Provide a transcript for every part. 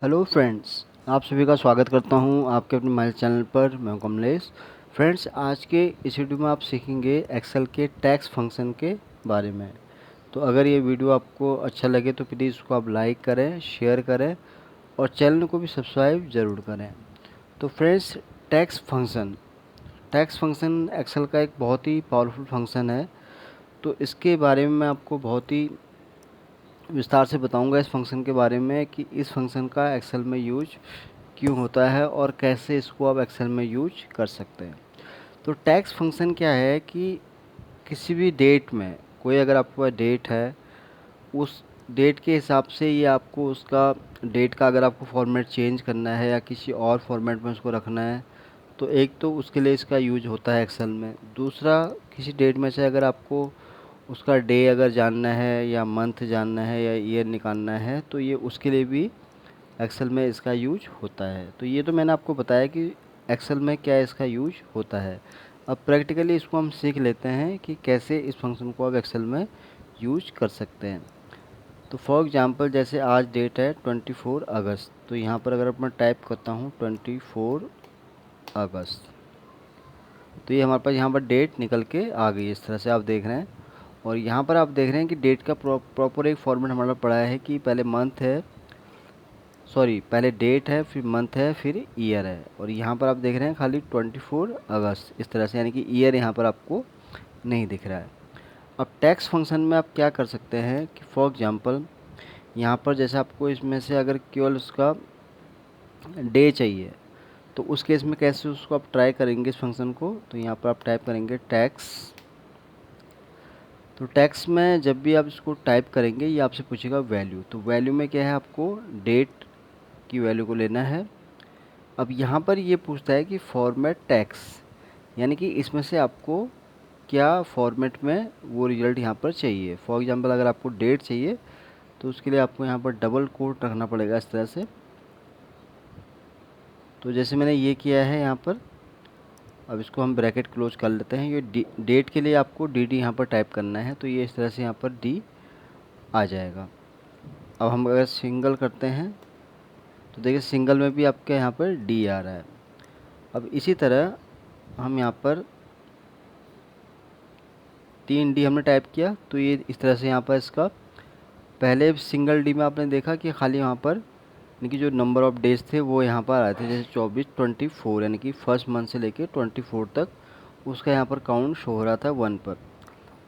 Hello friends, आप सभी का स्वागत करता हूं आपके अपने माइल चैनल पर। मैं हूं कमलेश। फ्रेंड्स, आज के इस वीडियो में आप सीखेंगे एक्सेल के टैक्स फंक्शन के बारे में। तो अगर ये वीडियो आपको अच्छा लगे तो प्लीज़ इसको आप लाइक करें, शेयर करें और चैनल को भी सब्सक्राइब ज़रूर करें। तो फ्रेंड्स, टैक्स फंक्शन एक्सेल का एक बहुत ही पावरफुल फंक्शन है। तो इसके बारे में मैं आपको बहुत ही विस्तार से बताऊंगा इस फंक्शन के बारे में कि इस फंक्शन का एक्सेल में यूज क्यों होता है और कैसे इसको आप एक्सेल में यूज कर सकते हैं। तो टैक्स फंक्शन क्या है कि किसी भी डेट में कोई अगर आपके पास डेट है, उस डेट के हिसाब से ये आपको उसका डेट का अगर आपको फॉर्मेट चेंज करना है या किसी और फॉर्मेट में उसको रखना है तो एक तो उसके लिए इसका यूज होता है एक्सेल में। दूसरा, किसी डेट में से अगर आपको उसका डे अगर जानना है या मंथ जानना है या ईयर निकालना है तो ये उसके लिए भी एक्सेल में इसका यूज होता है। तो ये तो मैंने आपको बताया कि एक्सेल में क्या इसका यूज होता है। अब प्रैक्टिकली इसको हम सीख लेते हैं कि कैसे इस फंक्शन को आप एक्सेल में यूज कर सकते हैं। तो फॉर एग्जांपल, जैसे आज डेट है 24 अगस्त, तो यहाँ पर अगर मैं टाइप करता हूँ 24 अगस्त, तो ये हमारे पास यहाँ पर डेट निकल के आ गई। इस तरह से आप देख रहे हैं। और यहाँ पर आप देख रहे हैं कि डेट का प्रॉपर एक फॉर्मेट हमारा पड़ा है कि पहले मंथ है, सॉरी पहले डेट है, फिर मंथ है, फिर ईयर है। और यहाँ पर आप देख रहे हैं खाली 24 अगस्त इस तरह से, यानी कि ईयर यहाँ पर आपको नहीं दिख रहा है। अब टैक्स फंक्शन में आप क्या कर सकते हैं कि फॉर एग्जांपल यहाँ पर जैसे आपको इसमें से अगर केवल उसका डे चाहिए तो उस केस में कैसे उसको आप ट्राई करेंगे इस फंक्शन को। तो यहाँ पर आप टाइप करेंगे टैक्स। तो टैक्स में जब भी आप इसको टाइप करेंगे ये आपसे पूछेगा वैल्यू। तो वैल्यू में क्या है, आपको डेट की वैल्यू को लेना है। अब यहाँ पर ये पूछता है कि फॉर्मेट टैक्स, यानी कि इसमें से आपको क्या फॉर्मेट में वो रिज़ल्ट यहाँ पर चाहिए। फॉर एग्जांपल अगर आपको डेट चाहिए तो उसके लिए आपको यहाँ पर डबल कोट रखना पड़ेगा इस तरह से। तो जैसे मैंने ये किया है यहाँ पर, अब इसको हम ब्रैकेट क्लोज कर लेते हैं। ये डेट के लिए आपको डी डी यहाँ पर टाइप करना है, तो ये इस तरह से यहाँ पर डी आ जाएगा। अब हम अगर सिंगल करते हैं तो देखिए सिंगल में भी आपके यहाँ पर डी आ रहा है। अब इसी तरह हम यहाँ पर 3D हमने टाइप किया तो ये इस तरह से यहाँ पर इसका पहले सिंगल डी में आपने देखा कि खाली यहाँ पर यानी कि जो नंबर ऑफ़ डेज थे वो यहाँ पर आए थे, जैसे 24 यानी कि फर्स्ट मंथ से लेके 24 तक उसका यहाँ पर काउंट शो हो रहा था 1 पर।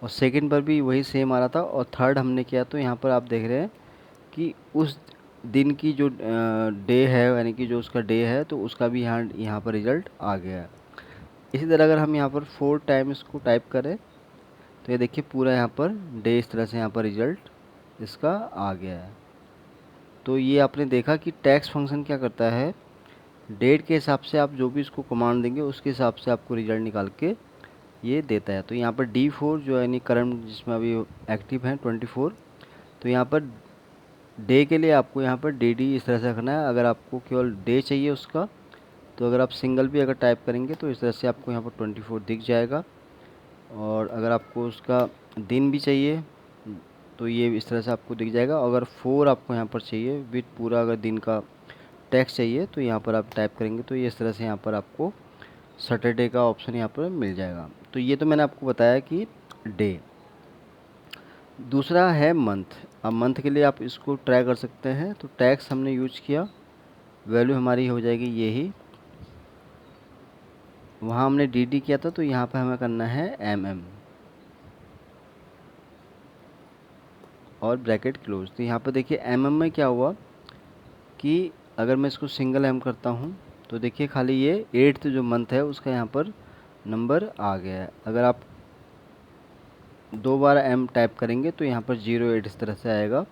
और सेकंड पर भी वही सेम आ रहा था। और थर्ड हमने किया तो यहाँ पर आप देख रहे हैं कि उस दिन की जो डे है, यानी कि जो उसका डे है, तो उसका भी यहाँ पर रिज़ल्ट आ गया है। इसी तरह अगर हम यहाँ पर 4 टाइम इसको टाइप करें तो ये देखिए पूरा यहाँ पर डे इस तरह से यहाँ पर रिज़ल्ट इसका आ गया है। तो ये आपने देखा कि टैक्स फंक्शन क्या करता है, डेट के हिसाब से आप जो भी इसको कमांड देंगे उसके हिसाब से आपको रिज़ल्ट निकाल के ये देता है। तो यहाँ पर D4 जो यानी करंट जिसमें अभी एक्टिव है 24, तो यहाँ पर डे के लिए आपको यहाँ पर डी डी इस तरह से रखना है। अगर आपको केवल डे चाहिए उसका, तो अगर आप सिंगल भी अगर टाइप करेंगे तो इस तरह से आपको यहाँ पर 24 दिख जाएगा। और अगर आपको उसका दिन भी चाहिए तो ये इस तरह से आपको दिख जाएगा। अगर 4 आपको यहाँ पर चाहिए विथ पूरा अगर दिन का टैक्स चाहिए तो यहाँ पर आप टाइप करेंगे तो ये इस तरह से यहाँ पर आपको सैटरडे का ऑप्शन यहाँ पर मिल जाएगा। तो ये तो मैंने आपको बताया कि डे। दूसरा है मंथ। अब मंथ के लिए आप इसको ट्राई कर सकते हैं। तो टैक्स हमने यूज किया, वैल्यू हमारी हो जाएगी यही। वहाँ हमने डी डी किया था तो यहाँ पर हमें करना है एम एम और ब्रैकेट क्लोज। तो यहाँ पर देखिए एम एम में क्या हुआ कि अगर मैं इसको सिंगल एम करता हूँ तो देखिए खाली ये 8th जो मंथ है उसका यहाँ पर नंबर आ गया है। अगर आप 2 बार एम टाइप करेंगे तो यहाँ पर 08 इस तरह से आएगा।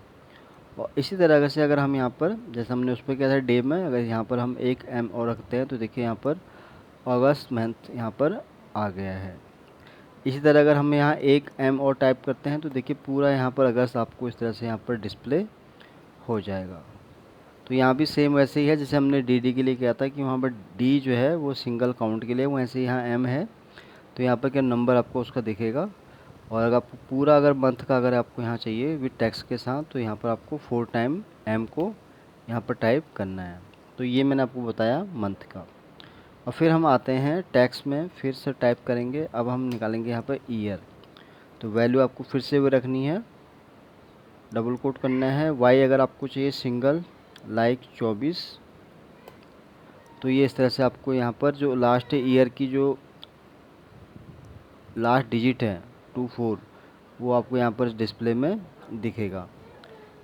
और इसी तरह से अगर हम यहाँ पर जैसे हमने उस पर किया था डे में, अगर यहाँ पर हम एक एम और रखते हैं तो देखिए यहाँ पर अगस्त मंथ यहाँ पर आ गया है। इसी तरह अगर हम यहाँ एक एम और टाइप करते हैं तो देखिए पूरा यहाँ पर अगस्त आपको इस तरह से यहाँ पर डिस्प्ले हो जाएगा। तो यहाँ भी सेम वैसे ही है जैसे हमने डी डी के लिए किया था कि वहाँ पर डी जो है वो सिंगल काउंट के लिए, वैसे यहाँ एम है तो यहाँ पर क्या नंबर आपको उसका दिखेगा। और अगर आपको पूरा अगर मंथ का अगर आपको यहाँ चाहिए विद टैक्स के साथ तो यहाँ पर आपको 4 टाइम एम को यहाँ पर टाइप करना है। तो ये मैंने आपको बताया मंथ का। और फिर हम आते हैं टैक्स में, फिर से टाइप करेंगे। अब हम निकालेंगे यहाँ पर ईयर। तो वैल्यू आपको फिर से वो रखनी है, डबल कोट करना है। वाई अगर आपको चाहिए सिंगल, लाइक 24। तो ये इस तरह से आपको यहाँ पर जो लास्ट ईयर की जो लास्ट डिजिट है 24, वो आपको यहाँ पर डिस्प्ले में दिखेगा।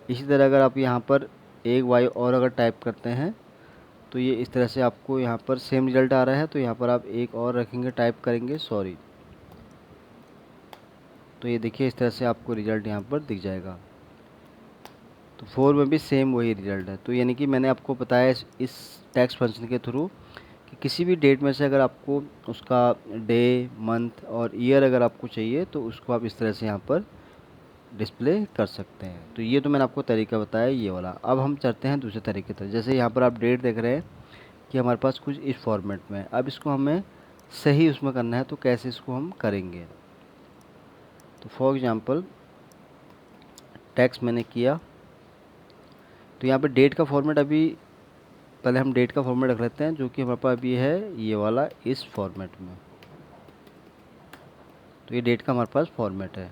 इसी तरह अगर आप यहाँ पर एक वाई और अगर टाइप करते हैं तो ये इस तरह से आपको यहाँ पर सेम रिज़ल्ट आ रहा है। तो यहाँ पर आप एक और रखेंगे, टाइप करेंगे सॉरी। तो ये देखिए इस तरह से आपको रिज़ल्ट यहाँ पर दिख जाएगा। तो 4 में भी सेम वही रिज़ल्ट है। तो यानी कि मैंने आपको बताया इस टैक्स फंक्शन के थ्रू कि किसी भी डेट में से अगर आपको उसका डे, मंथ और ईयर अगर आपको चाहिए तो उसको आप इस तरह से यहाँ पर डिस्प्ले कर सकते हैं। तो ये तो मैंने आपको तरीका बताया ये वाला। अब हम चलते हैं दूसरे तरीके पर। जैसे यहाँ पर आप डेट देख रहे हैं कि हमारे पास कुछ इस फॉर्मेट में है। अब इसको हमें सही उसमें करना है, तो कैसे इसको हम करेंगे। तो फॉर एग्ज़ाम्पल टैक्स मैंने किया, तो यहाँ पर डेट का फॉर्मेट अभी पहले हम डेट का फॉर्मेट रख लेते हैं, जो कि हमारे पास अभी है ये वाला इस फॉर्मेट में। तो ये डेट का हमारे पास फॉर्मेट है।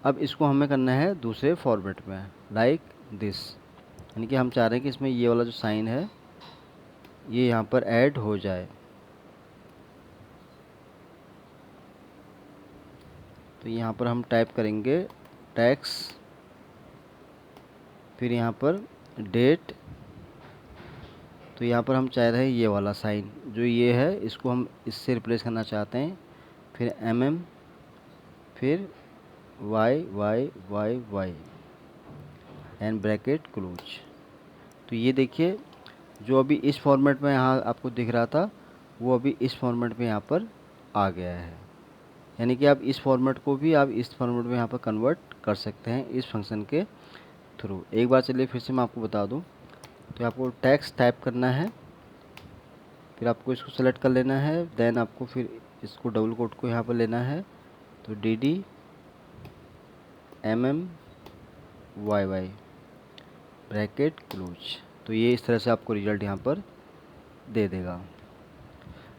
अब इसको हमें करना है दूसरे फॉर्मेट में, लाइक दिस। यानी कि हम चाह रहे हैं कि इसमें ये वाला जो साइन है ये यहाँ पर ऐड हो जाए। तो यहाँ पर हम टाइप करेंगे टैक्स, फिर यहाँ पर डेट। तो यहाँ पर हम चाह रहे हैं ये वाला साइन जो ये है इसको हम इससे रिप्लेस करना चाहते हैं। फिर फिर Y Y Y Y and bracket close. तो ये देखिए जो अभी इस फॉर्मेट में यहाँ आपको दिख रहा था वो अभी इस फॉर्मेट में यहाँ पर आ गया है। यानी कि आप इस फॉर्मेट को भी आप इस फॉर्मेट में यहाँ पर कन्वर्ट कर सकते हैं इस फंक्शन के थ्रू। एक बार चलिए फिर से मैं आपको बता दूँ। तो आपको टैक्स टाइप करना है, फिर आपको इसको सेलेक्ट कर लेना है। देन आपको फिर इसको डबल कोट को यहाँ पर लेना है। तो D Y Y bracket close. तो ये इस तरह से आपको रिज़ल्ट यहाँ पर दे देगा।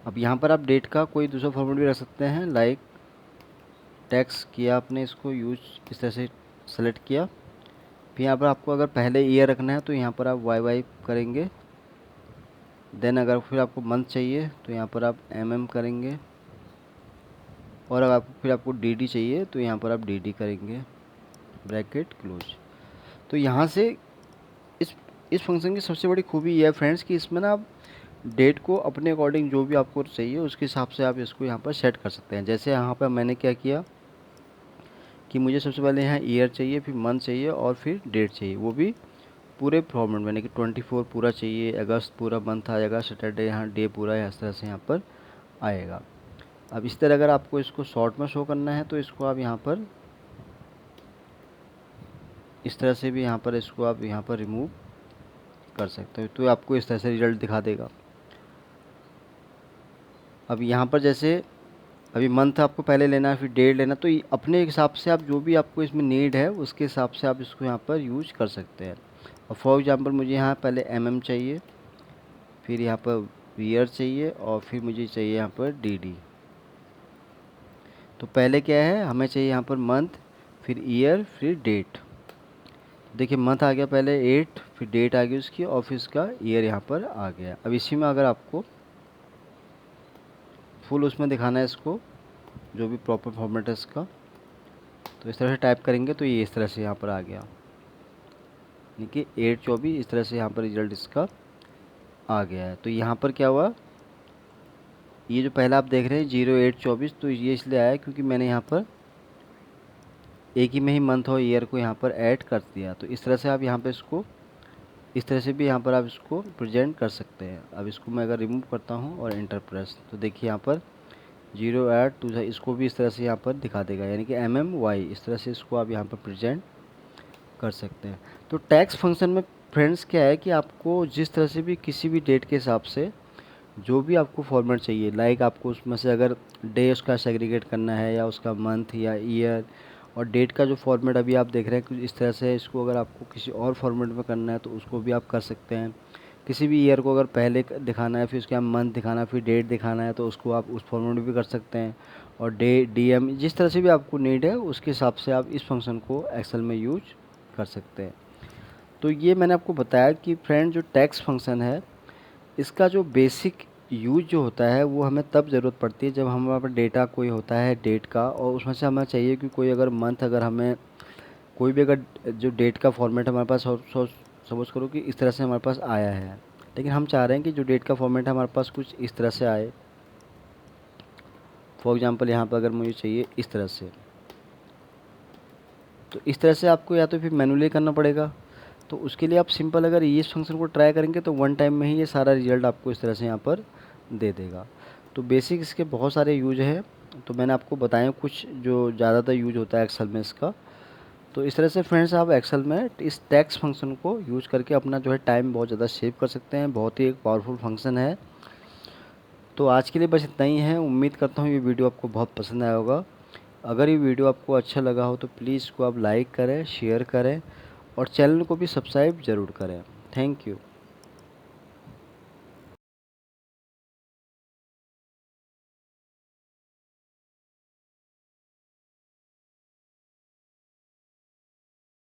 अब यहाँ पर आप डेट का कोई दूसरा फॉर्मेट भी रख सकते हैं, लाइक टैक्स किया आपने, इसको यूज इस तरह से सेलेक्ट किया। फिर यहाँ पर आपको अगर पहले ईयर रखना है तो यहाँ पर आप वाई वाई करेंगे। देन अगर फिर आपको मंथ चाहिए तो यहाँ पर आप करेंगे। और अगर फिर आपको डी चाहिए तो यहाँ पर आप डी करेंगे, ब्रैकेट क्लोज। तो यहाँ से इस फंक्शन की सबसे बड़ी खूबी ये है फ्रेंड्स कि इसमें ना आप डेट को अपने अकॉर्डिंग जो भी आपको चाहिए उसके हिसाब से आप इसको यहाँ पर सेट कर सकते हैं। जैसे यहाँ पर मैंने क्या किया कि मुझे सबसे पहले यहाँ ईयर चाहिए, फिर मंथ चाहिए और फिर डेट चाहिए, वो भी पूरे फॉर्मेट में। यानी कि 24 पूरा चाहिए, अगस्त पूरा मंथ आएगा, सैटरडे यहाँ डे पूरा है, इस तरह से यहाँ पर आएगा। अब इस तरह अगर आपको इसको शॉर्ट में शो करना है तो इसको आप यहाँ पर इस तरह से भी यहाँ पर इसको आप यहाँ पर रिमूव कर सकते हो। तो आपको इस तरह से रिजल्ट दिखा देगा। अब यहाँ पर जैसे अभी मंथ आपको पहले लेना है, फिर डेट लेना, तो अपने हिसाब से आप जो भी आपको इसमें नीड है उसके हिसाब से आप इसको यहाँ पर यूज कर सकते हैं। और फॉर एग्जांपल मुझे यहाँ पहले चाहिए, फिर यहाँ पर ईयर चाहिए और फिर मुझे चाहिए यहाँ पर डी। तो पहले क्या है, हमें चाहिए यहाँ पर मंथ, फिर ईयर, फिर डेट। देखिए मंथ आ गया पहले 8, फिर डेट आ गई उसकी और फिर उसका ईयर यहाँ पर आ गया। अब इसी में अगर आपको फुल उसमें दिखाना है इसको जो भी प्रॉपर फॉर्मेट है इसका, तो इस तरह से टाइप करेंगे तो ये इस तरह से यहाँ पर आ गया। यानी कि 8/24 इस तरह से यहाँ पर रिजल्ट इसका आ गया है। तो यहाँ पर क्या हुआ, ये जो पहला आप देख रहे हैं 08/24, तो ये इसलिए आया क्योंकि मैंने यहाँ पर एक ही में ही मंथ और ईयर को यहाँ पर ऐड कर दिया। तो इस तरह से आप यहाँ पर इसको इस तरह से भी यहाँ पर आप इसको प्रेजेंट कर सकते हैं। अब इसको मैं अगर रिमूव करता हूँ और एंटर प्रेस, तो देखिए यहाँ पर 0/8 इसको भी इस तरह से यहाँ पर दिखा देगा। यानी कि वाई इस तरह से इसको आप यहाँ पर प्रेजेंट कर सकते हैं। तो टैक्स फंक्शन में फ्रेंड्स क्या है कि आपको जिस तरह से भी किसी भी डेट के हिसाब से जो भी आपको फॉर्मेट चाहिए, लाइक आपको उसमें से अगर डे उसका सेग्रीगेट करना है या उसका मंथ या ईयर और डेट का जो फॉर्मेट अभी आप देख रहे हैं कुछ इस तरह से है। इसको अगर आपको किसी और फॉर्मेट में करना है तो उसको भी आप कर सकते हैं। किसी भी ईयर को अगर पहले दिखाना है, फिर उसके बाद मंथ दिखाना है, फिर डेट दिखाना है, तो उसको आप उस फॉर्मेट में भी कर सकते हैं। और डीएम जिस तरह से भी आपको नीड है उसके हिसाब से आप इस फंक्शन को एक्सेल में यूज कर सकते हैं। तो ये मैंने आपको बताया कि फ्रेंड जो टैक्स फंक्शन है इसका जो बेसिक यूज जो होता है वो हमें तब ज़रूरत पड़ती है जब हमारे पास डेटा कोई होता है डेट का, और उसमें से हमें चाहिए कि कोई अगर मंथ, अगर हमें कोई भी अगर जो डेट का फॉर्मेट हमारे पास सपोज करो कि इस तरह से हमारे पास आया है, लेकिन हम चाह रहे हैं कि जो डेट का फॉर्मेट है हमारे पास कुछ इस तरह से आए। फॉर एग्जांपल यहाँ पर अगर मुझे चाहिए इस तरह से, तो इस तरह से आपको या तो फिर मैनुअली करना पड़ेगा। तो उसके लिए आप सिंपल अगर ये इस फंक्शन को ट्राई करेंगे तो वन टाइम में ही ये सारा रिजल्ट आपको इस तरह से यहाँ पर दे देगा। तो बेसिक इसके बहुत सारे यूज हैं, तो मैंने आपको बताया कुछ जो ज़्यादातर यूज होता है एक्सेल में इसका। तो इस तरह से फ्रेंड्स आप एक्सेल में इस टैक्स फंक्शन को यूज करके अपना जो है टाइम बहुत ज़्यादा सेव कर सकते हैं। बहुत ही एक पावरफुल फंक्शन है। तो आज के लिए बस इतना ही है। उम्मीद करता हूँ ये वीडियो आपको बहुत पसंद आया होगा। अगर ये वीडियो आपको अच्छा लगा हो तो प्लीज़ इसको आप लाइक करें, शेयर करें और चैनल को भी सब्सक्राइब ज़रूर करें। Thank you.